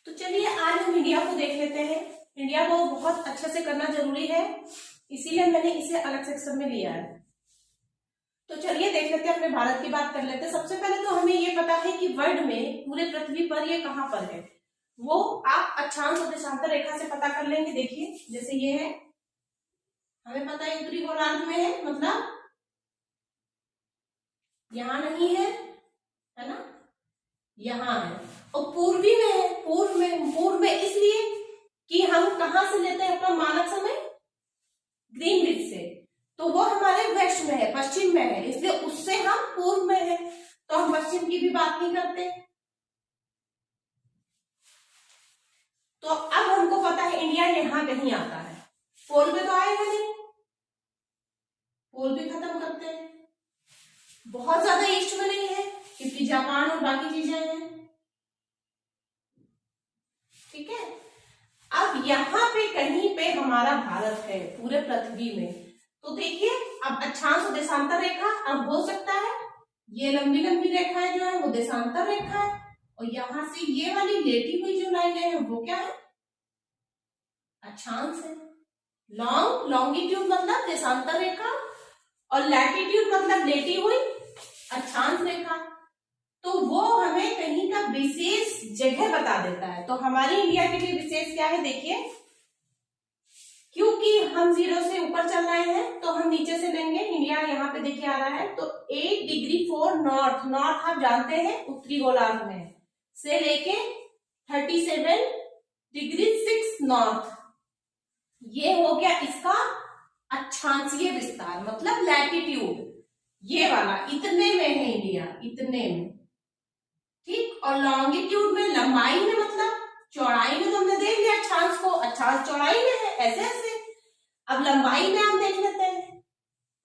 तो चलिए आज हम इंडिया को देख लेते हैं। इंडिया को बहुत अच्छे से करना जरूरी है, इसीलिए मैंने इसे अलग सेक्शन में लिया है। तो चलिए देख लेते हैं, अपने भारत की बात कर लेते हैं। सबसे पहले तो हमें ये पता है कि वर्ल्ड में पूरे पृथ्वी पर ये कहाँ पर है, वो आप अक्षांश और देशांतर रेखा से पता कर लेंगे। देखिए जैसे ये है, हमें पता है उत्तरी गोलार्ध में है, मतलब यहाँ नहीं है ना, यहाँ है। और पूर्वी में है, पूर्व में इसलिए कि हम कहां से लेते हैं अपना मानक समय, ग्रीनविच से, तो वो हमारे वेस्ट में है, पश्चिम में है, इसलिए उससे हम पूर्व में है, तो हम पश्चिम की भी बात नहीं करते। तो अब हमको पता है इंडिया यहां कहीं आता है, पोल पे तो आएगा नहीं, पोल भी खत्म करते हैं। बहुत ज्यादा ईस्ट में नहीं है क्योंकि जापान और बाकी चीजें हैं, ठीक है। अब यहाँ पे कहीं पे हमारा भारत है पूरे पृथ्वी में। तो देखिए अब अक्षांश और देशांतर रेखा अब हो सकता है ये लंबी लंबी रेखाएं जो है वो देशांतर रेखा है, और यहां से ये वाली लेटी हुई जो लाइनें हैं वो क्या है, अक्षांश है। लॉन्गिट्यूड मतलब देशांतर रेखा और लैटिट्यूड मतलब लेटी हुई अक्षांश रेखा। तो वो हमें कहीं का विशेष जगह बता देता है। तो हमारी इंडिया के लिए विशेष क्या है, देखिए क्योंकि हम 0 से ऊपर चल रहे हैं तो हम नीचे से लेंगे। इंडिया यहाँ पे देखिए आ रहा है, तो 8 डिग्री 4 नॉर्थ, नॉर्थ आप जानते हैं उत्तरी गोलार्ध में, से लेके 37 डिग्री 6 नॉर्थ, ये हो गया इसका अक्षांशीय विस्तार मतलब लैटिट्यूड। ये वाला इतने में है इंडिया, इतने में, ठीक। और लॉन्गिट्यूड में, लंबाई में मतलब चौड़ाई में तो हमने देख लिया अक्षांश को, अक्षांश चौड़ाई में है ऐसे ऐसे। अब लंबाई में हम देख लेते हैं,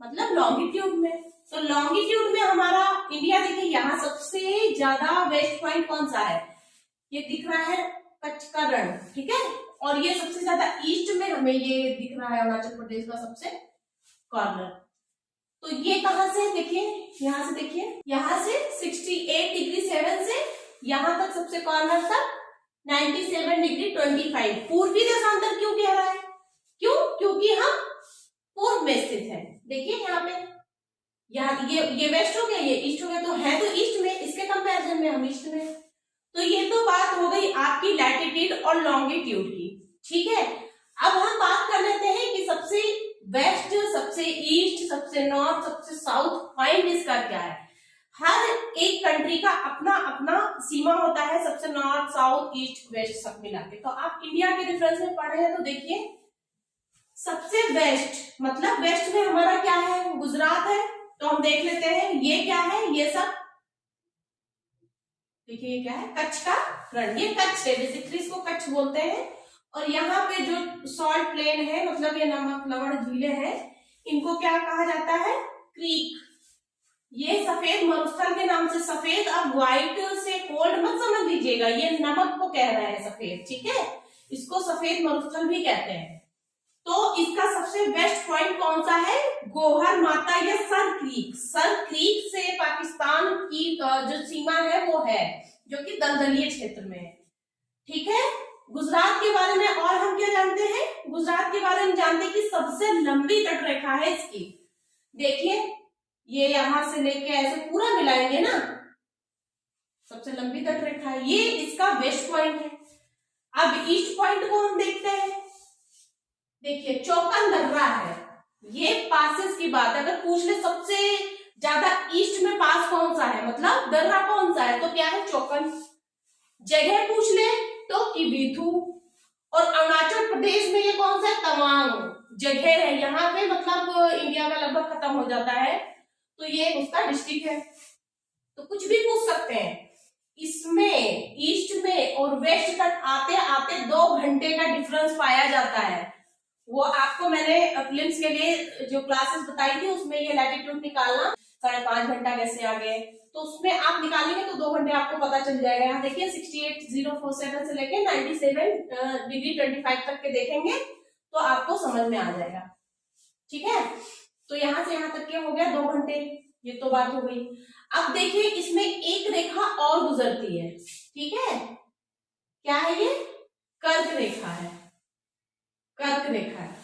मतलब लॉन्गिट्यूड में। तो लॉन्गिट्यूड में हमारा इंडिया देखिए यहाँ सबसे ज्यादा वेस्ट पॉइंट कौन सा है, ये दिख रहा है कच्छ का रण, ठीक है। और ये सबसे ज्यादा ईस्ट में हमें ये दिख रहा है अरुणाचल प्रदेश का सबसे कॉर्नर। तो ये कहां से, देखिए यहां से, देखिए यहां से 68 डिग्री 7 से यहां तक सबसे कॉर्नर तक 97 डिग्री 25। पूर्वी देशांतर क्यों कह रहा है, क्यों, क्योंकि हम पूर्व में स्थित है। देखिए यहाँ पे, यहाँ ये वेस्ट हो गया, ये ईस्ट हो गया, तो है तो ईस्ट में, इसके कंपैरिजन में हम ईस्ट में। तो ये तो बात हो गई आपकी लैटिट्यूड और लॉन्गिट्यूड की, ठीक है। अब हम बात कर लेते हैं कि सबसे वेस्ट, सबसे ईस्ट, सबसे नॉर्थ, सबसे साउथ पॉइंट इसका क्या है। हर एक कंट्री का अपना अपना सीमा होता है, सबसे नॉर्थ साउथ ईस्ट वेस्ट सब मिला के। तो आप इंडिया के रेफरेंस में पढ़े हैं तो देखिए सबसे वेस्ट मतलब वेस्ट में हमारा क्या है, गुजरात है। तो हम देख लेते हैं ये क्या है, ये सब देखिए ये क्या है, कच्छ का रण, ये कच्छ है, बेसिकली इसको कच्छ बोलते हैं। और यहाँ पे जो सॉल्ट प्लेन है मतलब ये नमक लवण झीलें हैं, इनको क्या कहा जाता है, क्रीक। ये सफेद मरुस्थल के नाम से, सफेद अब व्हाइट से कोल्ड मत समझ लीजिएगा, ये नमक को कह रहा है सफेद, ठीक है, इसको सफेद मरुस्थल भी कहते हैं। तो इसका सबसे वेस्ट पॉइंट कौन सा है, गोहर माता या सर क्रीक। सर क्रीक से पाकिस्तान की जो सीमा है वो है, जो कि दलदलीय क्षेत्र में है, ठीक है। गुजरात के बारे में और हम क्या जानते हैं, गुजरात के बारे में जानते हैं कि सबसे लंबी तट रेखा है इसकी। देखिए ये यहां से लेके ऐसे पूरा मिलाएंगे ना, सबसे लंबी तट रेखा है, ये इसका वेस्ट पॉइंट है। अब ईस्ट पॉइंट को हम देखते हैं, देखिए चौकन दर्रा है, ये पासेस की बात है। अगर पूछ ले सबसे ज्यादा ईस्ट में पास कौन सा है, मतलब दर्रा कौन सा है, तो क्या है, चौकन। जगह पूछ ले तो किबिथु। और अरुणाचल प्रदेश में ये कौन सा है, तवांग जगह है, यहाँ पे मतलब इंडिया का लगभग खत्म हो जाता है, तो ये उसका डिस्ट्रिक्ट है। तो कुछ भी पूछ सकते हैं। इसमें ईस्ट में और वेस्ट तक आते आते 2 घंटे का डिफरेंस पाया जाता है। वो आपको मैंने फिल्म्स के लिए जो क्लासेस बताई थी उसमें ये लैटिट्यूड निकालना 5.5 घंटा कैसे आ गए, तो उसमें आप निकालेंगे तो 2 घंटे आपको पता चल जाएगा। यहाँ देखिए 68,047 से लेके 97 डिग्री 25 तक के देखेंगे तो आपको समझ में आ जाएगा, ठीक है। तो यहाँ से यहाँ तक के हो गया 2 घंटे, ये तो बात हो गई। अब देखिए इसमें एक रेखा और गुजरती है, ठीक है, क्या है ये, कर्क रेखा है, कर्क रेखा है।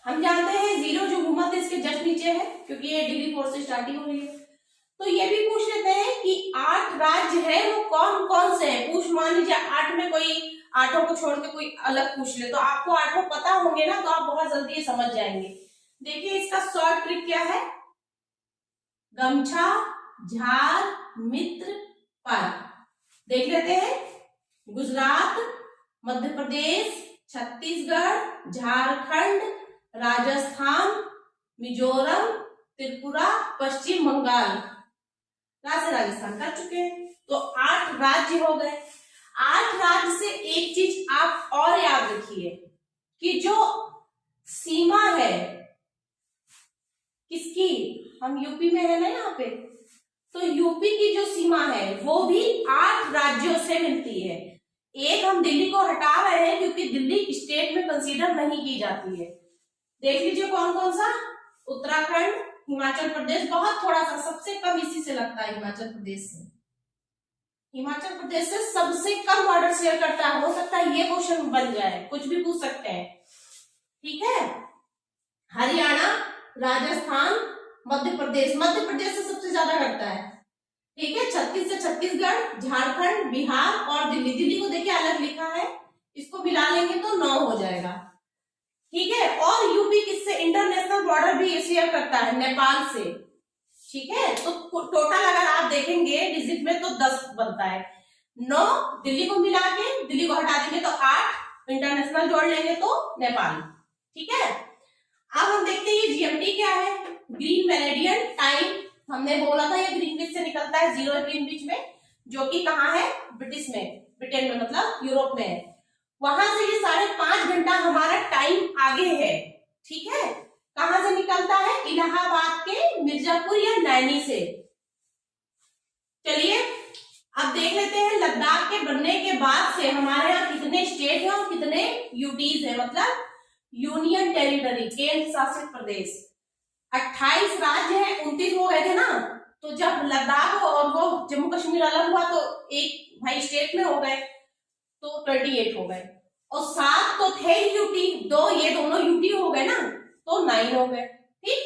हम जानते हैं जीरो जो भूमध्य इसके जस्ट नीचे है, क्योंकि ये डिग्री 4 से स्टार्टिंग हो रही है। तो ये भी पूछ लेते हैं कि 8 राज्य है वो कौन कौन से हैं। पूछ मान लीजिए 8 में कोई 8 को छोड़ के कोई अलग पूछ ले, तो आपको 8 पता होंगे ना, तो आप बहुत जल्दी ये समझ जाएंगे। देखिए इसका शॉर्ट ट्रिक क्या है, गमछा, झार, मित्र, पर। देख लेते हैं, गुजरात, मध्य प्रदेश, छत्तीसगढ़, झारखंड, राजस्थान, मिजोरम, त्रिपुरा, पश्चिम बंगाल, राजस्थान कर चुके हैं। तो 8 राज्य हो गए। 8 राज्य से एक चीज आप और याद रखिए कि जो सीमा है किसकी, हम यूपी में है ना यहाँ पे, तो यूपी की जो सीमा है वो भी 8 राज्यों से मिलती है। एक हम दिल्ली को हटा रहे हैं क्योंकि दिल्ली स्टेट में कंसीडर नहीं की जाती है। देख लीजिए कौन कौन सा, उत्तराखंड, हिमाचल प्रदेश, बहुत थोड़ा सा, सबसे कम इसी से लगता है, हिमाचल प्रदेश से। हिमाचल प्रदेश से सबसे कम बॉर्डर शेयर करता है। हो सकता है ये क्वेश्चन बन जाए, कुछ भी पूछ सकते हैं, ठीक है। हरियाणा, राजस्थान, मध्य प्रदेश, मध्य प्रदेश से सबसे ज्यादा करता है, ठीक है। 36 से छत्तीसगढ़, झारखंड, बिहार और दिल्ली। दिल्ली को देखिए अलग लिखा है, इसको मिला लेंगे तो 9 हो जाएगा, ठीक है। और यूपी किससे इंटरनेशनल बॉर्डर भी शेयर करता है, नेपाल से, ठीक है। तो टोटल अगर आप देखेंगे डिजिट में तो 10 बनता है। 9 दिल्ली को मिला के, दिल्ली को हटा देंगे तो 8, इंटरनेशनल जोड़ लेंगे तो नेपाल, ठीक है। अब हम देखते हैं ये जीएमटी क्या है, ग्रीन मेरिडियन टाइम। हमने बोला था ये ग्रीनविच से निकलता है, जीरो ग्रीनविच में, जो कि कहाँ है, ब्रिटिश में, ब्रिटेन में, मतलब यूरोप में है। वहां से ये 5.5 घंटा हमारा टाइम आगे है, ठीक है। कहां से निकलता है, इलाहाबाद के मिर्जापुर या नैनी से। चलिए अब देख लेते हैं लद्दाख के बनने के बाद से हमारे यहाँ कितने स्टेट हैं और कितने यूटीज है, मतलब यूनियन टेरिटरी, केंद्र शासित प्रदेश। 28 राज्य है, 29 हो गए थे ना, तो जब लद्दाख और वो जम्मू कश्मीर अलग हुआ तो एक भाई स्टेट में हो गए, तो 28 हो गए। और 7 तो थे यूटी, 2 ये दोनों यूटी हो गए ना, तो 9 हो गए, ठीक।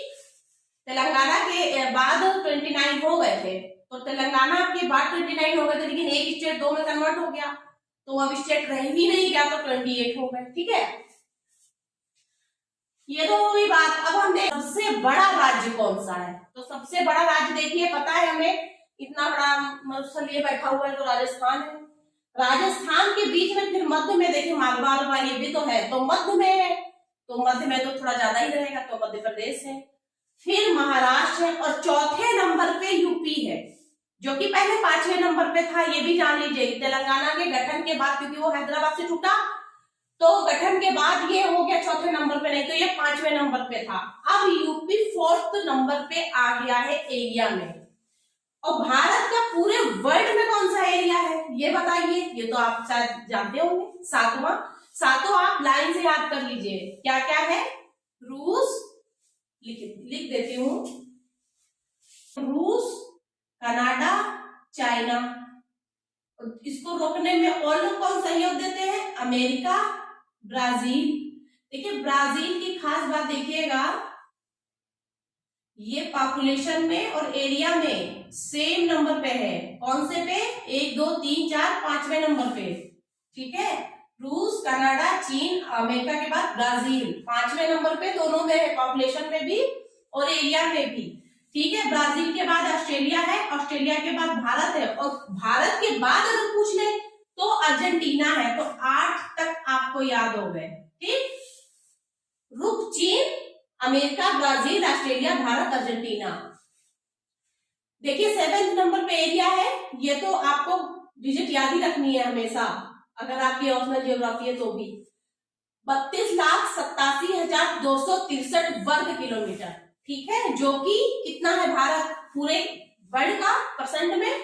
तेलंगाना के बाद 29 हो गए थे, तो तेलंगाना के बाद 29 हो गए थे, लेकिन एक स्टेट 2 में कन्वर्ट हो गया, तो अब स्टेट रह ही नहीं गया, तो 28 हो गए, ठीक है। ये तो हो गई बात। अब हम देखें सबसे बड़ा राज्य कौन सा है, तो सबसे बड़ा राज्य देखिए, पता है हमें, इतना बड़ा मरुस्थल ये बैठा हुआ है तो राजस्थान है। राजस्थान के बीच में फिर मध्य में देखिए मालवा ये भी तो है, तो मध्य में है, तो मध्य में तो थोड़ा ज्यादा ही रहेगा, तो मध्य प्रदेश है। फिर महाराष्ट्र है, और चौथे नंबर पे यूपी है, जो कि पहले 5वें नंबर पे था। ये भी जान लीजिए तेलंगाना के गठन के बाद, क्योंकि वो हैदराबाद से टूटा, तो गठन के बाद ये हो गया चौथे नंबर पे, नहीं तो ये 5वें नंबर पे था। अब यूपी 4th नंबर पे आ गया है एरिया में। और भारत का पूरे वर्ल्ड में कौन सा एरिया है ये बताइए, ये तो आप शायद जानते होंगे, 7वां। सातों आप लाइन से याद कर लीजिए, क्या क्या है, रूस, लिख देती हूं, रूस, कनाडा, चाइना। इसको रोकने में और लोग कौन सहयोग देते हैं, अमेरिका, ब्राजील। देखिए ब्राजील की खास बात देखिएगा, ये पॉपुलेशन में और एरिया में सेम नंबर पे है। कौन से पे, 1 2 3 4 5वें नंबर पे, ठीक है। रूस, कनाडा, चीन, अमेरिका के बाद ब्राजील 5वें नंबर पे, दोनों में है, पॉपुलेशन में भी और एरिया में भी, ठीक है। ब्राजील के बाद ऑस्ट्रेलिया है, ऑस्ट्रेलिया के बाद भारत है, और भारत के बाद अगर पूछ ले तो अर्जेंटीना है। तो 8 तक आपको याद हो गए, ठीक। रुक, चीन, America, Brazil, Australia, Bharat, Argentina. देखिए 7वें नंबर पे एरिया है, ये तो आपको डिजिट याद ही रखनी है हमेशा, अगर आपकी ऑप्शनल ज्योग्राफी है तो भी। 32,87,263 वर्ग किलोमीटर, ठीक है, जो कि कितना है भारत पूरे वर्ल्ड का परसेंट में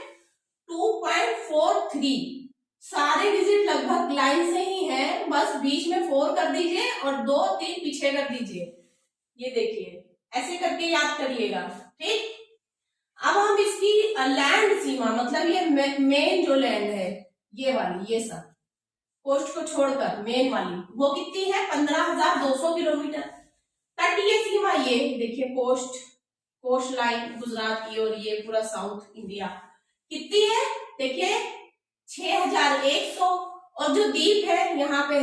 2.43। सारे डिजिट लगभग लाइन से ही है, बस बीच में 4 कर दीजिए और 2 3 पीछे कर दीजिए, ये देखिए ऐसे करके याद करिएगा, ठीक। अब हम इसकी लैंड सीमा, मतलब ये मेन जो लैंड है ये वाली, ये सब कोस्ट को छोड़कर मेन वाली, वो कितनी है 15,200 किलोमीटर। तटीय सीमा ये देखिए, कोस्ट लाइन गुजरात की, और ये पूरा साउथ इंडिया कितनी है देखिए 6,100। और जो द्वीप है यहाँ पे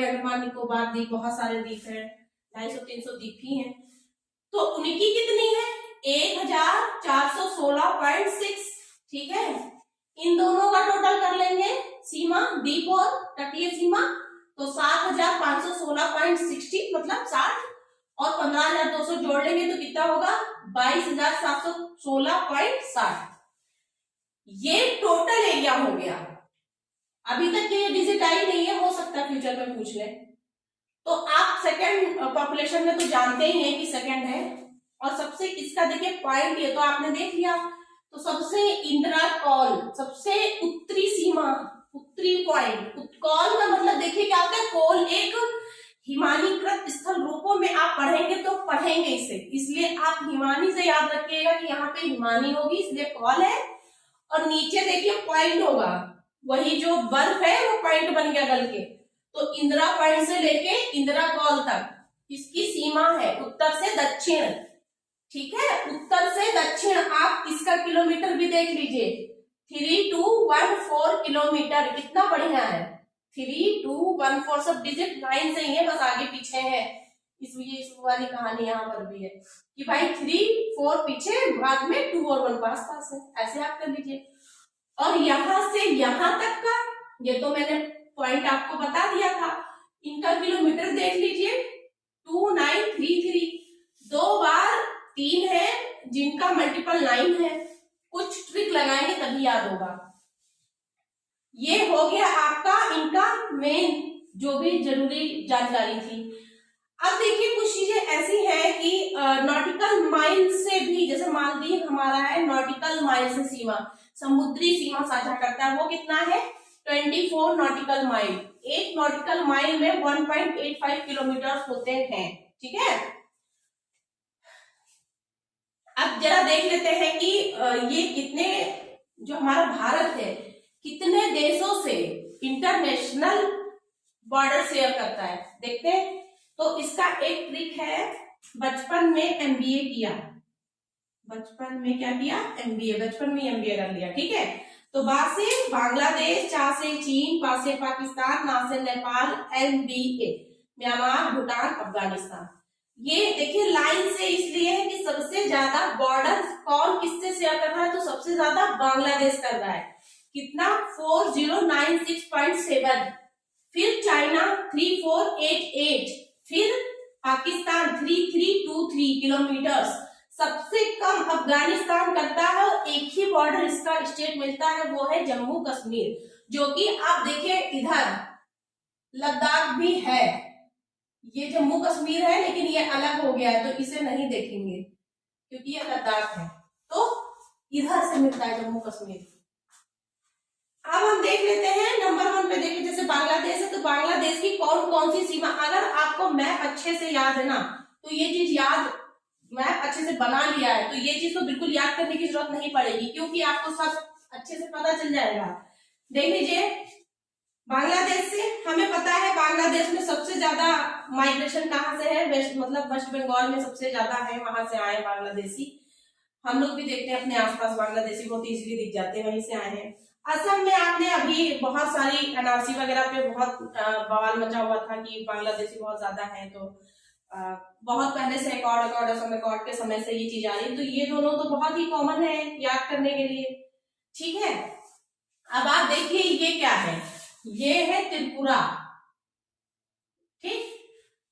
अंडमान निकोबार द्वीप, बहुत सारे द्वीप है, 250-300 द्वीप ही हैं, तो उनकी कितनी है 1,416.6। ठीक है, इन दोनों का टोटल कर लेंगे सीमा, द्वीप और तटीय सीमा, तो 7,516.60 मतलब 60, और 15,200 जोड़ लेंगे तो कितना होगा 22,716.60। ये टोटल एरिया हो गया। अभी तक ये डिजिट आई नहीं है, हो सकता है फ्यूचर में पूछ ले। तो आप सेकंड पॉपुलेशन में तो जानते ही हैं कि सेकंड है, और सबसे इसका देखिए पॉइंट, ये तो आपने देख लिया। तो सबसे इंदिरा कॉल, सबसे उत्तरी सीमा, उत्तरी पॉइंट, उत्कॉल का मतलब देखिए क्या होता है, कॉल एक हिमानीकृत स्थल रूपों में आप पढ़ेंगे तो पढ़ेंगे इसे, इसलिए आप हिमानी से याद रखिएगा कि यहाँ पे हिमानी होगी, इसलिए कॉल है। और नीचे देखिए पॉइंट होगा, वही जो बर्फ है वो पॉइंट बन गया गल के, तो इंदिरा पॉइंट से लेके इंदिरा कॉल तक इसकी सीमा है उत्तर से दक्षिण। ठीक है, उत्तर से दक्षिण, आप इसका किलोमीटर भी देख लीजिए, 3214 किलोमीटर, कितना बढ़िया है। 3214 सब डिजिट लाइन से ही है, बस आगे पीछे है, इसलिए इस वाली कहानी यहाँ पर भी है कि भाई 3 4 पीछे, बाद में 2 और 1 पास पास है, ऐसे आप कर लीजिए। और यहां से यहां तक का, ये तो मैंने पॉइंट आपको बता दिया था, इनका किलोमीटर देख लीजिए 2933, 2 बार 3 है जिनका मल्टीपल 9 है, कुछ ट्रिक लगाएंगे तभी याद होगा। ये हो गया आपका इनका मेन जो भी जरूरी जानकारी थी। अब देखिए कुछ चीजें ऐसी है कि नॉटिकल माइल से भी, जैसे मालदीव हमारा है नॉटिकल माइल से सीमा, समुद्री सीमा साझा करता है, वो कितना है 24 नॉटिकल माइल। एक नॉटिकल माइल में 1.85 किलोमीटर होते हैं। ठीक है, अब जरा देख लेते हैं कि ये कितने, जो हमारा भारत है कितने देशों से इंटरनेशनल बॉर्डर शेयर करता है, देखते हैं। तो इसका एक ट्रिक है, बचपन में एमबीए किया, बचपन में क्या किया एमबीए, बचपन में एमबीए कर लिया। ठीक है, तो बा से बांग्लादेश, चा से चीन, पा से पाकिस्तान, ना से नेपाल, एमबीए म्यांमार, भूटान, अफगानिस्तान। ये देखिए लाइन से इसलिए है कि सबसे ज्यादा बॉर्डर कौन किससे शेयर कर रहा है, तो सबसे ज्यादा बांग्लादेश कर रहा है, कितना 4096.7, फिर चाइना 3488, फिर पाकिस्तान 3323 किलोमीटर, सबसे कम अफगानिस्तान करता है, और एक ही बॉर्डर इसका स्टेट मिलता है, वो है जम्मू कश्मीर, जो कि आप देखिए इधर लद्दाख भी है, ये जम्मू कश्मीर है लेकिन ये अलग हो गया है, तो इसे नहीं देखेंगे क्योंकि ये लद्दाख है, तो इधर से मिलता है जम्मू कश्मीर। अब हम देख लेते हैं नंबर 1 पे, देखिए जैसे बांग्लादेश है, तो बांग्लादेश की कौन कौन सी सीमा, अगर आपको मैप अच्छे से याद है ना, तो ये चीज याद, मैप अच्छे से बना लिया है तो ये चीज तो बिल्कुल याद करने की जरूरत नहीं पड़ेगी, क्योंकि आपको सब अच्छे से पता चल जाएगा। देख लीजिए बांग्लादेश से हमें पता है, बांग्लादेश में सबसे ज्यादा माइग्रेशन कहाँ से है, वेस्ट मतलब वेस्ट बंगाल में सबसे ज्यादा है, वहां से आए बांग्लादेशी। हम लोग भी देखते हैं अपने आसपास बांग्लादेशी बहुत इजीली दिख जाते हैं, वहीं से आए हैं। असम में आपने अभी बहुत सारी एनआरसी वगैरह पे बहुत बवाल मचा हुआ था कि बांग्लादेशी बहुत ज्यादा है, तो बहुत पहले से रिकॉर्ड के समय से ये चीज आ रही है, तो ये दोनों तो बहुत ही कॉमन है याद करने के लिए। ठीक है, अब आप देखिए ये क्या है, ये है त्रिपुरा। ठीक,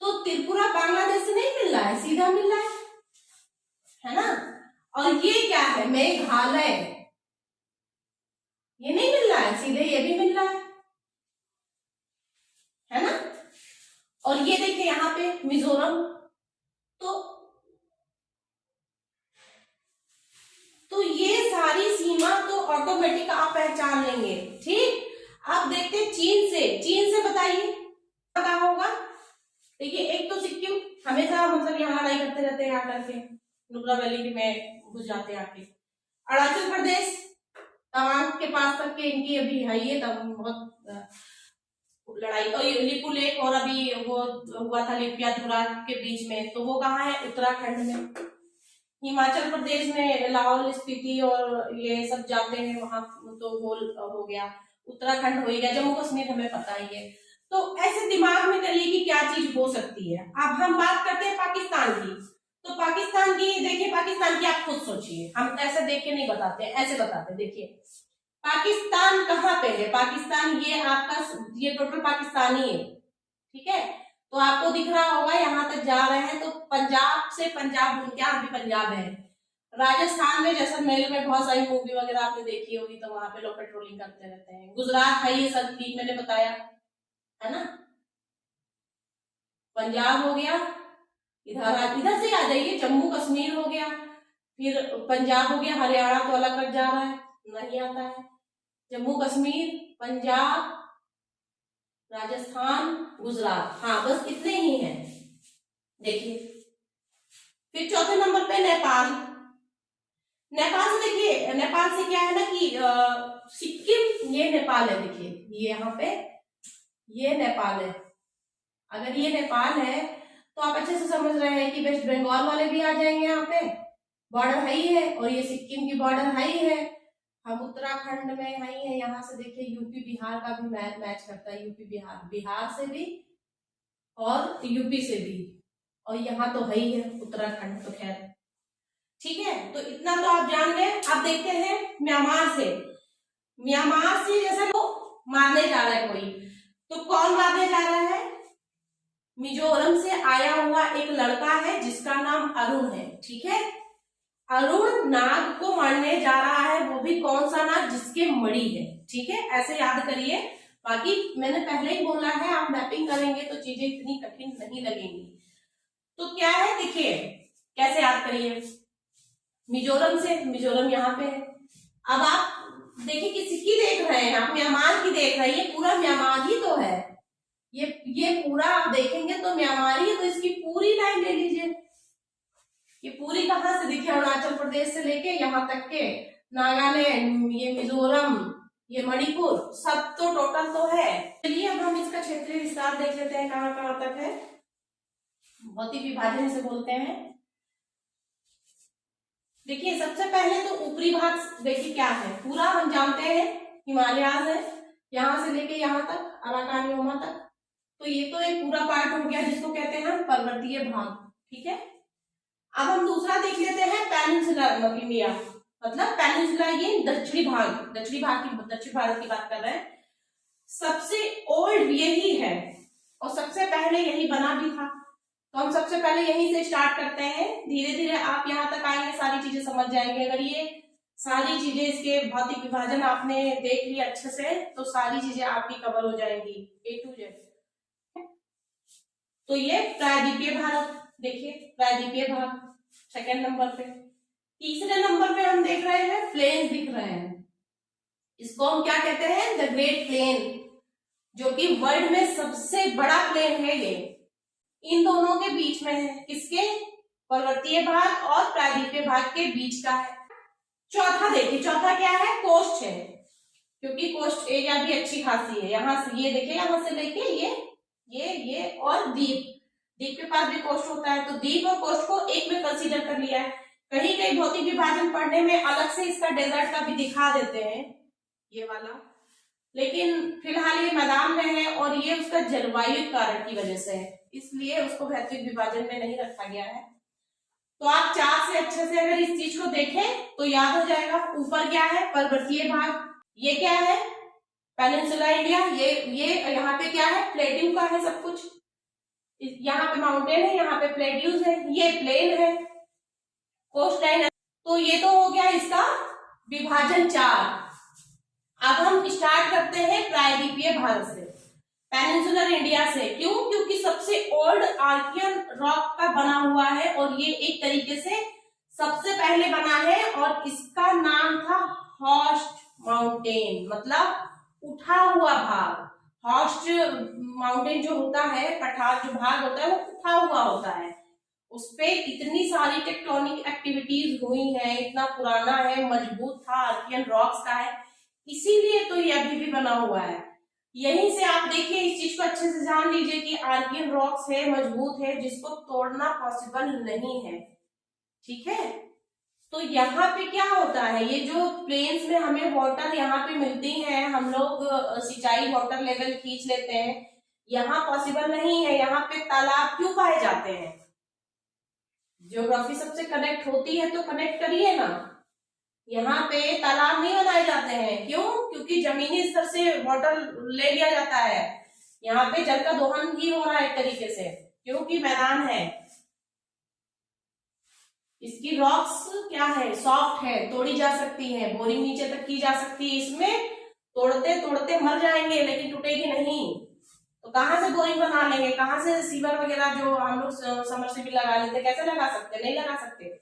तो त्रिपुरा बांग्लादेश से नहीं मिल रहा है, सीधा मिल रहा है ना। और ये क्या है मेघालय, ये नहीं मिल रहा है, सीधे ये भी मिल रहा है ना। और ये देखिए यहाँ पे मिजोरम, तो ये सारी सीमा तो ऑटोमेटिक आप पहचान लेंगे। ठीक, अब देखते हैं चीन से बताइए क्या होगा। देखिए एक तो सिक्किम हमेशा मतलब यहाँ लड़ाई करते रहते हैं आकर के, नुब्रा वैली में घुस जाते हैं आके। अरुणाचल प्रदेश तवांग के पास तक के इनकी अभी है, ये तब बहुत लड़ाई, और लिपू लेक और अभी वो हुआ था लिपिया धुरा के बीच में, तो वो कहाँ है? उत्तराखंड में। हिमाचल प्रदेश में लाहौल स्पीति और ये सब जाते हैं वहां, तो वो हो गया, उत्तराखंड हो गया, जम्मू कश्मीर हमें पता ही है। तो ऐसे दिमाग में करिए कि क्या चीज हो सकती है। अब हम बात करते हैं पाकिस्तान की, तो पाकिस्तान की देखिए, पाकिस्तान की आप खुद सोचिए, हम ऐसे देख के नहीं बताते, ऐसे बताते। देखिए पाकिस्तान कहाँ पे है? पाकिस्तान ये आपका, ये टोटल पाकिस्तानी है, ठीक है। तो आपको दिख रहा होगा यहाँ तक जा रहे हैं, तो पंजाब से, पंजाब क्या अभी पंजाब है। राजस्थान में जैसलमेर में बहुत सारी मूवी वगैरह आपने देखी होगी, तो वहां पे लोग पेट्रोलिंग करते रहते हैं। गुजरात है, ये सब ठीक मैंने बताया है ना। पंजाब हो गया, इधर से आ जाइए, जम्मू कश्मीर हो गया, फिर पंजाब हो गया, हरियाणा तो अलग कट जा रहा है, नहीं आता है। जम्मू कश्मीर, पंजाब, राजस्थान, गुजरात, हाँ बस इतने ही हैं। देखिए फिर चौथे नंबर पे नेपाल। नेपाल से देखिए, नेपाल से क्या है ना कि सिक्किम, ये नेपाल है, देखिए ये यहाँ पे ये नेपाल है। अगर ये नेपाल है तो आप अच्छे से समझ रहे हैं कि वेस्ट बंगाल वाले भी आ जाएंगे, यहाँ पे बॉर्डर है ही है, और ये सिक्किम की बॉर्डर है ही है। हम उत्तराखंड में है ही है, यहाँ से देखिए यूपी बिहार का भी मैच करता है, यूपी बिहार, बिहार से भी और यूपी से भी, और यहाँ तो है ही है उत्तराखंड, तो खैर ठीक है। तो इतना तो आप जान गए। अब देखते हैं म्यांमार से। म्यांमार से जैसे वो मारने जा रहा है कोई, तो कौन मारने जा रहा है? मिजोरम से आया हुआ एक लड़का है जिसका नाम अरुण है, ठीक है। अरुण नाग को मारने जा रहा है, वो भी कौन सा नाग? जिसके मणि है, ठीक है, ऐसे याद करिए। बाकी मैंने पहले ही बोला है, आप मैपिंग करेंगे तो चीजें इतनी कठिन नहीं लगेंगी। तो क्या है, देखिए कैसे याद करिए। मिजोरम से, मिजोरम यहाँ पे है। अब आप देखिए किसी की देख रहे हैं, आप म्यांमार की देख रहे हैं, ये पूरा म्यांमार ही तो है, ये पूरा आप देखेंगे तो म्यांमार ही है। तो इसकी पूरी लाइन ले लीजिए, ये पूरी कहां से देखिए, अरुणाचल प्रदेश से लेके यहाँ तक के नागालैंड, ये मिजोरम, ये मणिपुर, सब तो टोटल तो है। चलिए अब हम इसका क्षेत्रीय विस्तार देख लेते हैं, कहाँ कहाँ तक है। भौतिक विभाजन से बोलते हैं। देखिए सबसे पहले तो ऊपरी भाग देखिए क्या है, पूरा हम जानते हैं हिमालयाज है, यहाँ से लेके यहाँ तक अराकानियोमा तक, तो ये तो एक पूरा पार्ट हो गया जिसको कहते हैं हम पर्वतीय भाग, ठीक है। अब हम दूसरा देख लेते हैं पेनिनसुलर इंडिया, मतलब पेनिनसुला, ये दक्षिणी भाग, दक्षिण भारत की बात कर रहे हैं। सबसे ओल्ड यही है और सबसे पहले यही बना भी था, तो हम सबसे पहले यहीं से स्टार्ट करते हैं। धीरे धीरे आप यहाँ तक आएंगे, सारी चीजें समझ जाएंगे। अगर ये सारी चीजें, इसके भौतिक विभाजन आपने देख लिया अच्छे से, तो सारी चीजें आपकी कवर हो जाएंगी A to Z। तो ये प्रायद्वीपीय भारत, देखिए प्रायद्वीपीय भाग सेकंड नंबर पे। तीसरे नंबर पे हम देख रहे हैं प्लेन दिख रहे हैं, इसको हम क्या कहते हैं? द ग्रेट प्लेन, जो कि वर्ल्ड में सबसे बड़ा प्लेन है। ये इन दोनों के बीच में है, किसके? पर्वतीय भाग और प्रायद्वीपीय भाग के बीच का है। चौथा देखिए, चौथा क्या है? कोस्ट है, क्योंकि कोस्ट एरिया भी अच्छी खासी है। यहाँ से ये देखिए, यहाँ से लेके ये और द्वीप के पास भी कोस्ट होता है, तो द्वीप और कोस्ट को एक में कंसीडर कर लिया है। कहीं कहीं भौतिक विभाजन पढ़ने में अलग से इसका डेजर्ट का भी दिखा देते हैं, ये वाला, लेकिन फिलहाल ये मैदान में है और ये उसका जलवायु कारण की वजह से है, इसलिए उसको भौतिक विभाजन में नहीं रखा गया है। तो आप चार से अच्छे से अगर इस चीज को देखें तो याद हो जाएगा। ऊपर क्या है? पर्वतीय भाग, ये क्या है? पेनिनसुला इंडिया, ये यहाँ पे क्या है? प्लेट्यू का है सब कुछ, यहाँ पे माउंटेन है, यहाँ पे प्लेट्यूज है, ये प्लेन है, कोस्ट लाइन है। तो ये तो हो गया इसका विभाजन 4। अब हम स्टार्ट करते हैं प्रायद्वीपीय भारत से, पेनिनसुलर इंडिया से। क्यों? क्योंकि सबसे ओल्ड आर्कियन रॉक का बना हुआ है और ये एक तरीके से सबसे पहले बना है, और इसका नाम था हॉर्स्ट माउंटेन, मतलब उठा हुआ भाग। हॉर्स्ट माउंटेन जो होता है, पठार जो भाग होता है, वो उठा हुआ होता है। उसपे इतनी सारी टेक्टोनिक एक्टिविटीज हुई है, इतना पुराना है, मजबूत था, आर्कियन रॉक्स का है, इसीलिए तो ये अभी भी बना हुआ है। यहीं से आप देखिए, इस चीज को अच्छे से जान लीजिए कि आर्कियन रॉक्स है, मजबूत है, जिसको तोड़ना पॉसिबल नहीं है। ठीक है, तो यहाँ पे क्या होता है, ये जो प्लेन्स में हमें वाटर यहाँ पे मिलती है, हम लोग सिंचाई वाटर लेवल खींच लेते हैं, यहाँ पॉसिबल नहीं है। यहाँ पे तालाब क्यों पाए जाते हैं? ज्योग्राफी सबसे कनेक्ट होती है तो कनेक्ट करिए ना। यहाँ पे तालाब नहीं बनाए जाते हैं, क्यों? क्योंकि जमीनी स्तर से वाटर ले लिया जाता है, यहाँ पे जल का दोहन ही हो रहा है एक तरीके से, क्योंकि मैदान है। इसकी रॉक्स क्या है, सॉफ्ट है, तोड़ी जा सकती है, बोरिंग नीचे तक की जा सकती है। इसमें तोड़ते तोड़ते मर जाएंगे लेकिन टूटेगी नहीं। तो कहाँ से बोरिंग बना लेंगे, कहाँ से सीवर वगैरह जो हम लोग समरसेबल लगा लेते, कैसे लगा सकते? नहीं लगा सकते।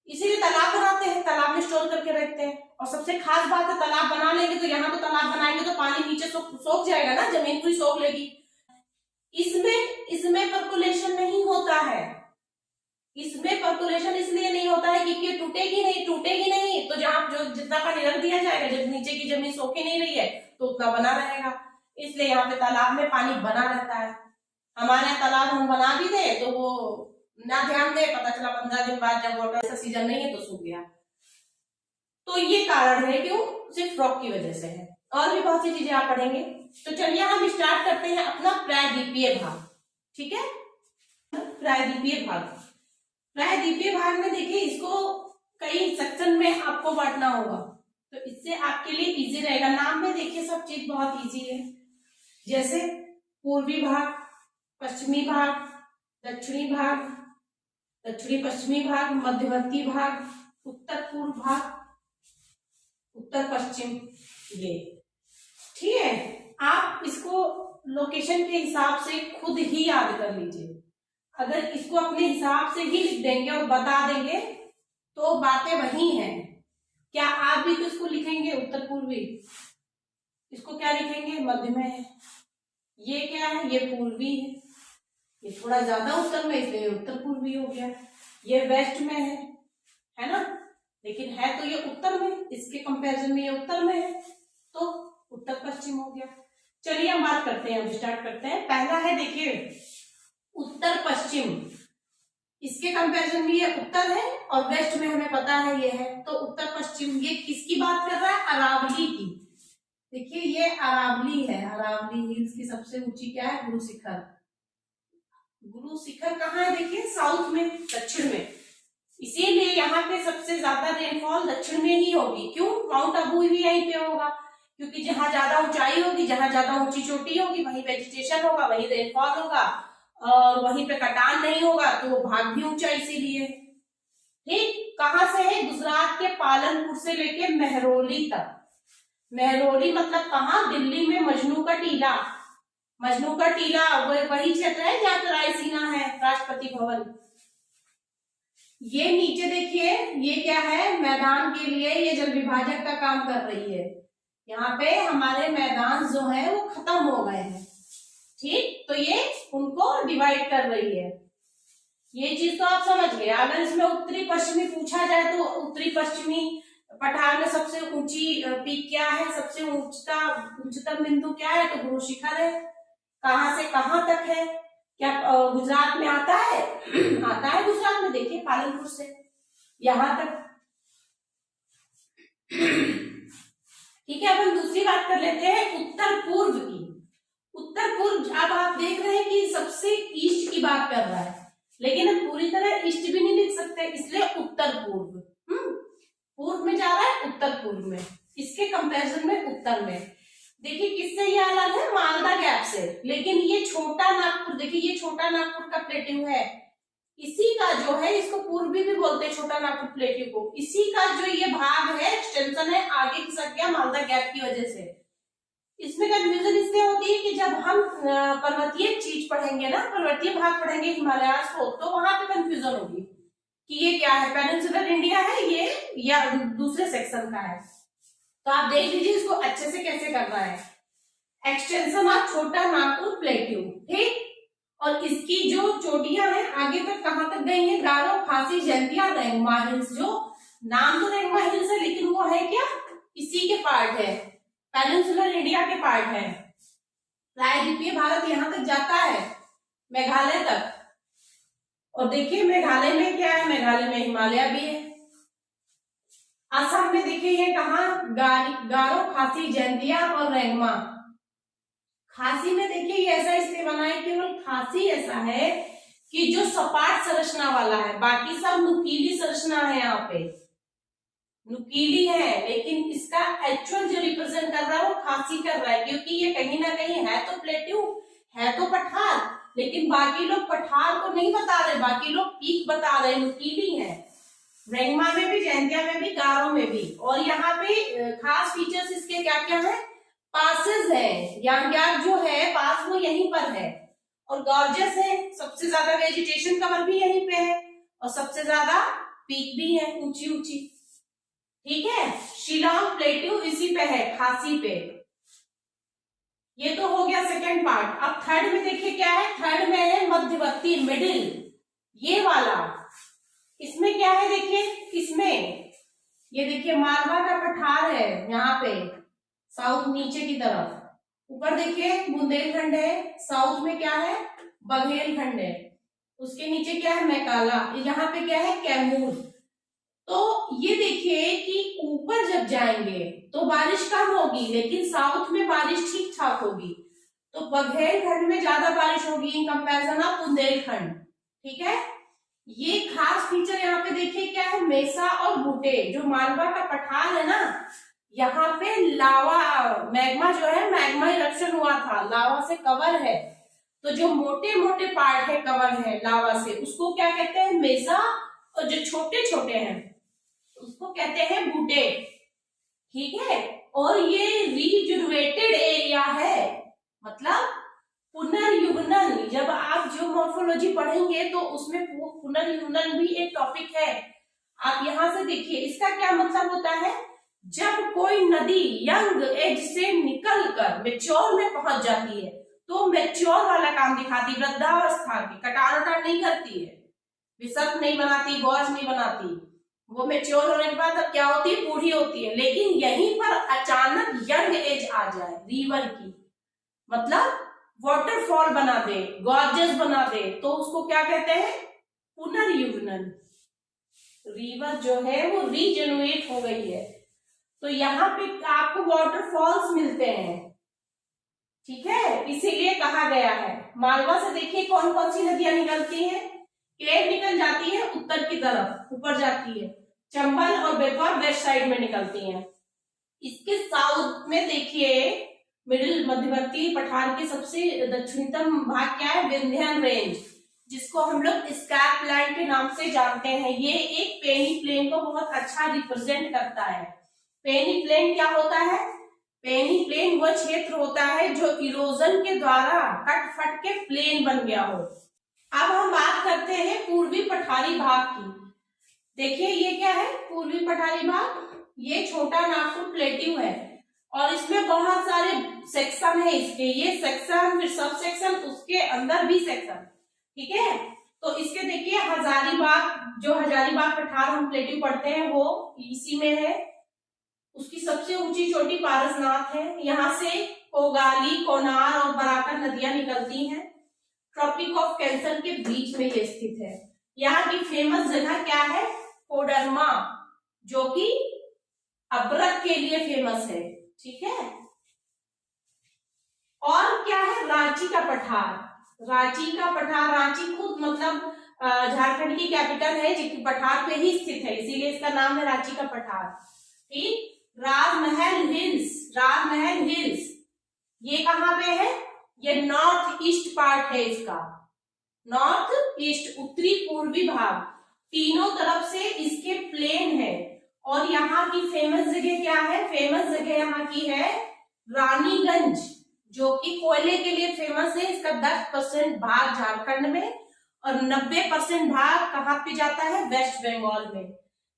इसीलिए तालाब बनाते हैं, तालाब में स्टोर करके रखते हैं। और सबसे खास बात है, तालाब बना लेंगे तो यहाँ तो तालाब बनाएंगे तो पानी नीचे सोख जाएगा ना, जमीन पूरी सोख लेगी। इसमें पर्कुलेशन नहीं होता है। इसमें पर्कुलेशन इसलिए नहीं होता है क्योंकि टूटेगी नहीं तो जहां जो जितना पानी रख दिया जाएगा, जब नीचे की जमीन सोख ही नहीं रही है तो उतना बना रहेगा। इसलिए यहाँ पे तालाब में पानी बना रहता है। हमारे यहाँ तालाब हम बना भी दे तो वो ना ध्यान दे, पता चला 15 दिन बाद जब वाटर का सीजन नहीं है तो सूख गया। तो ये कारण है, क्यों? सिर्फ रॉक की वजह से है। और भी बहुत सी चीजें आप पढ़ेंगे। तो चलिए हम स्टार्ट करते हैं अपना प्रायद्वीपीय भाग। ठीक है, प्रायद्वीपीय भाग। प्रायद्वीपीय भाग में देखिए, इसको कई सेक्शन में आपको बांटना होगा, तो इससे आपके लिए इजी रहेगा। नाम में देखिए सब चीज बहुत इजी है, जैसे पूर्वी भाग, पश्चिमी भाग, दक्षिणी भाग, दक्षिणी पश्चिमी भाग, मध्यवर्ती भाग, उत्तर पूर्व भाग, उत्तर पश्चिम, ये। ठीक है, आप इसको लोकेशन के हिसाब से खुद ही याद कर लीजिए। अगर इसको अपने हिसाब से ही लिख देंगे और बता देंगे तो बातें वही हैं। क्या आप भी तो इसको लिखेंगे उत्तर पूर्वी, इसको क्या लिखेंगे? मध्य में है। ये क्या है? ये पूर्वी है, ये थोड़ा ज्यादा उत्तर में इसलिए उत्तर पूर्वी हो गया। ये वेस्ट में है ना, लेकिन है तो ये उत्तर में, इसके कंपैरिजन में ये उत्तर में है तो उत्तर पश्चिम हो गया। चलिए हम बात करते हैं, अब स्टार्ट करते हैं। पहला है देखिए उत्तर पश्चिम, इसके कंपैरिजन में ये उत्तर है और वेस्ट में हमें पता है ये है, तो उत्तर पश्चिम। ये किसकी बात कर रहा है? अरावली की। देखिए ये अरावली है, अरावली हिल्स की सबसे ऊंची क्या है? गुरु शिखर। गुरु शिखर कहाँ है? देखिए साउथ में, दक्षिण में। इसीलिए यहाँ पे सबसे ज्यादा रेनफॉल दक्षिण में ही होगी। क्यों? माउंट आबू भी यहीं पे होगा, क्योंकि जहां ज्यादा ऊंचाई होगी, जहां ज्यादा ऊंची चोटी होगी, वहीं वेजिटेशन होगा, वहीं रेनफॉल होगा, और वहीं पे कटान नहीं होगा तो वो भाग भी ऊंचा, इसीलिए। ठीक, कहां से है? गुजरात के पालनपुर से लेके मेहरौली तक। मेहरौली मतलब कहाँ? दिल्ली में मजनू का टीला। मजनू का टीला वही क्षेत्र है जहाँ पे रायसीना है, राष्ट्रपति भवन। ये नीचे देखिए, ये क्या है? मैदान के लिए ये जल विभाजक का काम कर रही है। यहाँ पे हमारे मैदान जो है वो खत्म हो गए हैं। ठीक, तो ये उनको डिवाइड कर रही है। ये चीज तो आप समझ गए। अगर इसमें उत्तरी पश्चिमी पूछा जाए तो उत्तरी पश्चिमी पठार में सबसे ऊंची पीक क्या है? सबसे उच्चतम बिंदु क्या है? तो गुरु शिखर है। कहां से कहां तक है? क्या गुजरात में आता है? आता है गुजरात में, देखिए पालनपुर से यहां तक। ठीक है, अब हम दूसरी बात कर लेते हैं उत्तर पूर्व की। उत्तर पूर्व, अब आप देख रहे हैं कि सबसे ईस्ट की बात कर रहा है, लेकिन हम पूरी तरह ईस्ट भी नहीं लिख सकते, इसलिए उत्तर पूर्व। पूर्व में जा रहा है, उत्तर पूर्व में, इसके कंपैरिजन में उत्तर में। देखिए किससे ये अलग है? मालदा गैप से। लेकिन ये छोटा नागपुर, देखिए ये छोटा नागपुर का प्लेट्यू है, इसी का जो है, इसको पूर्वी भी बोलते हैं छोटा नागपुर प्लेट्यू को। इसी का जो ये भाग है, एक्सटेंशन है, आगे खिसक गया मालदा गैप की वजह से। इसमें कंफ्यूजन इसलिए होती है कि जब हम पर्वतीय चीज पढ़ेंगे ना, पर्वतीय भाग पढ़ेंगे हिमालयास को, तो वहां पे कंफ्यूजन होगी कि ये क्या है, पेनिनसुलर इंडिया है ये या दूसरे सेक्शन का है। तो आप देख लीजिए इसको अच्छे से कैसे करना है। एक्सटेंशन ऑफ छोटा नागपुर प्लेट्यू, ठीक। और इसकी जो चोटियां हैं आगे तक कहां तक गई हैं? गारो, खासी, जयंतिया, रेंगमा हिल्स। जो नाम तो रेंगमा हिल्स है, लेकिन वो है क्या? इसी के पार्ट है, पेनिनसुलर इंडिया के पार्ट है। प्रायद्वीपीय भारत यहाँ तक जाता है, मेघालय तक। और देखिए मेघालय में क्या है, मेघालय में हिमालय भी है। असम में देखिए ये कहा, गारो, खासी, जैंतिया और रेंगमा। खासी में देखिए ये ऐसा इसलिए बना है, केवल खासी ऐसा है कि जो सपाट संरचना वाला है, बाकी सब नुकीली संरचना है, यहाँ पे नुकीली है, लेकिन इसका एक्चुअल जो रिप्रेजेंट कर रहा है वो खासी कर रहा है, क्योंकि ये कहीं ना कहीं है तो प्लेट्यू, है तो पठार, लेकिन बाकी लोग पठार को नहीं बता रहे, बाकी लोग पीक बता रहे, नुकीली है। रेंगमा में भी, जैंतिया में भी, गारो में भी। और यहाँ पे खास फीचर्स इसके क्या क्या है, पासेस है, यांग्याक जो है पास वो यहीं पर है, और गॉर्जियस है, सबसे ज्यादा वेजिटेशन कवर भी यहीं पे है, और सबसे ज्यादा पीक भी है, ऊंची ऊंची। ठीक है, शिलोंग प्लेट्यू इसी पे है, खासी पे। ये तो हो गया सेकेंड पार्ट। अब थर्ड में देखिए क्या है, थर्ड में है मध्यवर्ती, मिडिल, ये वाला। इसमें क्या है देखिए, इसमें ये देखिए मालवा का पठार है, यहाँ पे साउथ नीचे की तरफ, ऊपर देखिए बुंदेलखंड है, साउथ में क्या है बघेलखंड है, उसके नीचे क्या है मैकाला, यहाँ पे क्या है कैमूर। तो ये देखिए कि ऊपर जब जाएंगे तो बारिश कम होगी, लेकिन साउथ में बारिश ठीक ठाक होगी। तो बघेलखंड में ज्यादा बारिश होगी इन कंपैरिजन ऑफ बुंदेलखंड। ठीक है, ये खास फीचर यहाँ पे देखिए क्या है, मेसा और बूटे। जो मालवा का पठार है ना, यहाँ पे लावा, मैग्मा जो है, मैग्मा इरप्शन हुआ था, लावा से कवर है, तो जो मोटे मोटे पार्ट है कवर है लावा से, उसको क्या कहते हैं मेसा, और जो छोटे छोटे हैं उसको कहते हैं बूटे। ठीक है, और ये रीजुवेटेड एरिया है, मतलब पुनर्युग्मन। जब आप जियोमॉर्फोलॉजी पढ़ेंगे तो उसमें पुनर्युग्मन भी एक टॉपिक है। आप यहां से देखिए इसका क्या मतलब होता है, जब कोई नदी यंग एज से निकलकर मेच्योर में पहुंच जाती है तो मेच्योर वाला काम दिखाती, वृद्धावस्था की, कटान वटान नहीं करती है, विसर्प नहीं बनाती, गौज नहीं बनाती, वो मेच्योर होने के बाद अब क्या होती है, बूढ़ी होती है। लेकिन यहीं पर अचानक यंग एज आ जाए रिवर की, मतलब वाटरफॉल बना दे, गॉर्जेस बना दे, तो उसको क्या कहते हैं पुनर्युग्मन। रिवर जो है वो रीजेनुएट हो गई है, तो यहाँ पे आपको वाटरफॉल्स मिलते हैं। ठीक है, इसीलिए कहा गया है। मालवा से देखिए कौन कौन सी नदियां निकलती हैं, केर निकल जाती है उत्तर की तरफ, ऊपर जाती है, चंबल और बेतवा वेस्ट साइड में निकलती हैं। इसके साउथ में देखिए मिडिल, मध्यवर्ती पठार के सबसे दक्षिणतम भाग क्या है, विंध्यान रेंज, जिसको हम लोग स्कैर्प लैंड के नाम से जानते हैं। ये एक पेनी प्लेन को बहुत अच्छा रिप्रेजेंट करता है। पेनी प्लेन क्या होता है, पेनी प्लेन वह क्षेत्र होता है जो इरोजन के द्वारा कट फट के प्लेन बन गया हो। अब हम बात करते हैं पूर्वी पठारी भाग की। देखिए ये क्या है पूर्वी पठारी भाग, ये छोटा नागपुर प्लेट्यू है, और इसमें बहुत सारे सेक्शन है इसके, ये सेक्शन फिर सब सेक्शन, उसके अंदर भी सेक्शन। ठीक है, तो इसके देखिए हजारीबाग, जो हजारीबाग पठार हम प्लेट्यू पढ़ते हैं वो इसी में है। उसकी सबसे ऊंची चोटी पारसनाथ है, यहाँ से कोगाली, कोनार और बराकर नदियां निकलती हैं। ट्रॉपिक ऑफ कैंसर के बीच में ये स्थित है। यहाँ की फेमस जगह क्या है, कोडरमा, जो कि अब्रक के लिए फेमस है। ठीक है, और क्या है रांची का पठार। रांची का पठार, रांची खुद मतलब झारखंड की कैपिटल है, जो कि पठार पे ही स्थित है, इसीलिए इसका नाम है रांची का पठार। ठीक, राजमहल हिल्स, राजमहल हिल्स ये कहाँ पे है, ये नॉर्थ ईस्ट पार्ट है इसका, नॉर्थ ईस्ट उत्तरी पूर्वी भाग, तीनों तरफ से इसके प्लेन है। और यहाँ की फेमस जगह क्या है, फेमस जगह यहाँ की है रानीगंज, जो कि कोयले के लिए फेमस है। इसका 10% भाग झारखंड में और 90% भाग कहाँ पे जाता है, वेस्ट बंगाल में।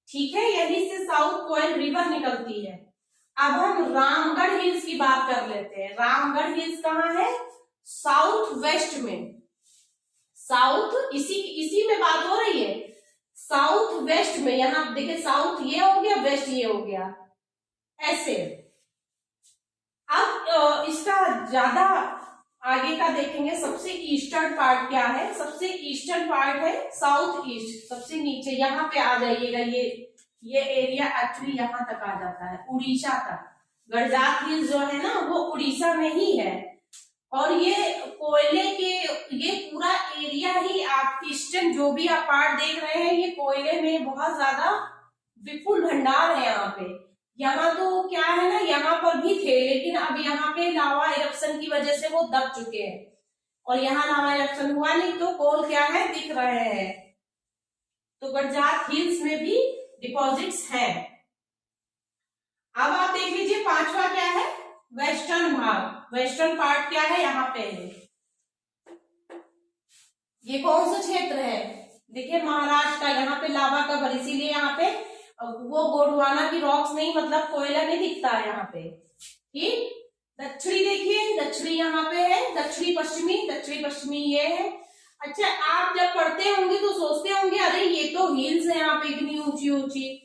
ठीक है, यहीं से साउथ कोयल रिवर निकलती है। अब हम रामगढ़ हिल्स की बात कर लेते हैं। रामगढ़ हिल्स कहाँ है, साउथ वेस्ट में, साउथ इसी में बात हो रही है, साउथ वेस्ट में। यहां देखिए साउथ ये हो गया, वेस्ट ये हो गया, ऐसे। अब इसका ज्यादा आगे का देखेंगे। सबसे ईस्टर्न पार्ट क्या है, सबसे ईस्टर्न पार्ट है साउथ ईस्ट, सबसे नीचे यहाँ पे आ जाइएगा। ये एरिया एक्चुअली यहाँ तक आ जाता है, उड़ीसा तक। गडजात हिल्स जो है ना वो उड़ीसा में ही है। और ये कोयले के, ये पूरा एरिया ही आप ईस्टर्न जो भी आप पार्ट देख रहे हैं, ये कोयले में बहुत ज्यादा विपुल भंडार है यहाँ पे। यहाँ तो क्या है ना, यहाँ पर भी थे लेकिन अब यहाँ पे लावा इरप्शन की वजह से वो दब चुके हैं, और यहाँ लावा इरप्शन हुआ नहीं तो कोल क्या है, दिख रहे हैं। तो गडजात हिल्स में भी डिपॉजिट्स हैं। अब आप देख लीजिए पांचवा क्या है, वेस्टर्न भाग। वेस्टर्न पार्ट क्या है, यहाँ पे है। ये कौन सा क्षेत्र है, देखिए महाराष्ट्र का। यहाँ पे लावा कवर, इसीलिए यहाँ पे वो गोंडवाना की रॉक्स नहीं, मतलब कोयला नहीं दिखता है यहाँ पे। ठीक, दक्षिणी देखिए, दक्षिणी यहाँ पे है, दक्षिणी पश्चिमी ये है। अच्छा, आप जब पढ़ते होंगे तो सोचते होंगे अरे ये तो हिल्स है यहाँ पे इतनी ऊंची ऊंची।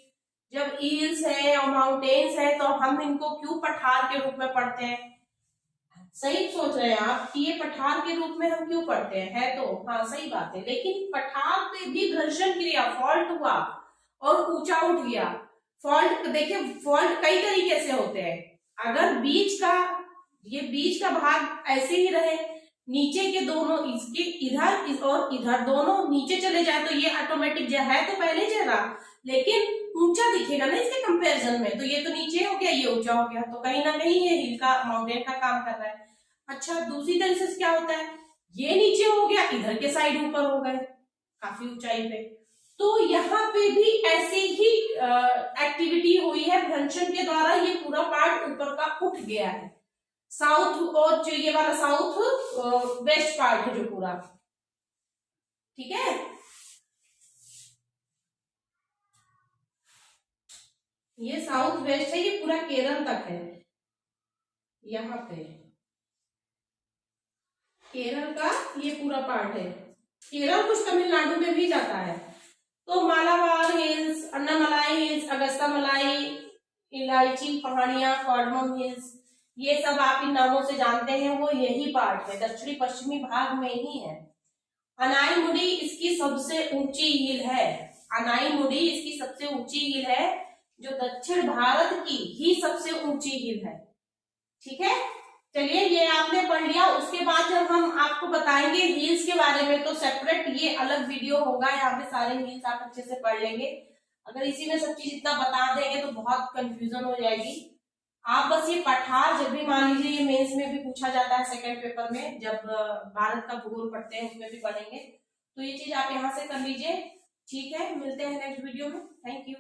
जब हिल्स है और माउंटेन्स है तो हम इनको क्यों पठार के रूप में पढ़ते हैं? सही सोच रहे हैं आप कि ये पठार के रूप में हम क्यों पढ़ते हैं, है तो हाँ सही बात है। लेकिन पठार पे भी घर्षण क्रिया, फॉल्ट हुआ और ऊंचा उठ गया। फॉल्ट देखिए, फॉल्ट कई तरीके से होते हैं। अगर बीच का भाग ऐसे ही रहे, नीचे के दोनों, इसके इधर और इधर दोनों नीचे चले जाए तो ये ऑटोमेटिक जो है तो पहले चला, लेकिन ऊंचा दिखेगा ना इसके कंपैरिजन में। तो ये तो नीचे हो गया, ये ऊंचा हो गया, तो कहीं ना कहीं ये हिल का, माउंटेन का काम कर रहा है। अच्छा, दूसरी तरीके से क्या होता है, ये नीचे हो गया, इधर के साइड ऊपर हो गए काफी ऊंचाई पे। तो यहाँ पे भी ऐसे ही एक्टिविटी हुई है, घर्षण के द्वारा ये पूरा पार्ट ऊपर का उठ गया है। साउथ और जो ये वाला साउथ वेस्ट पार्ट है जो पूरा, ठीक है। ये साउथ वेस्ट है, ये पूरा केरल तक है। यहाँ पे केरल का ये पूरा पार्ट है। केरल कुछ तमिलनाडु में भी जाता है। तो मालाबार हिल्स, अन्नामलाई हिल्स, अगस्तामलाई, इलायची पहाड़ियां, कार्डमम हिल्स, ये सब आप इन नामों से जानते हैं, वो यही पार्ट है, दक्षिणी पश्चिमी भाग में ही है। अनाईमुडी इसकी सबसे ऊंची हिल है। अनाईमुडी इसकी सबसे ऊंची हिल है, जो दक्षिण भारत की ही सबसे ऊंची हिल है। ठीक है, चलिए ये आपने पढ़ लिया। उसके बाद जब हम आपको बताएंगे हिल्स के बारे में तो सेपरेट ये अलग वीडियो होगा, यहाँ पे सारे हिल्स आप अच्छे से पढ़ लेंगे। अगर इसी में सब चीज इतना बता देंगे तो बहुत कंफ्यूजन हो जाएगी। आप बस ये पठार, जब भी मान लीजिए ये मेंस में भी पूछा जाता है, सेकंड पेपर में जब भारत का भूगोल पढ़ते हैं उसमें भी पढ़ेंगे, तो ये चीज आप यहाँ से कर लीजिए। ठीक है, मिलते हैं नेक्स्ट वीडियो में। Thank you.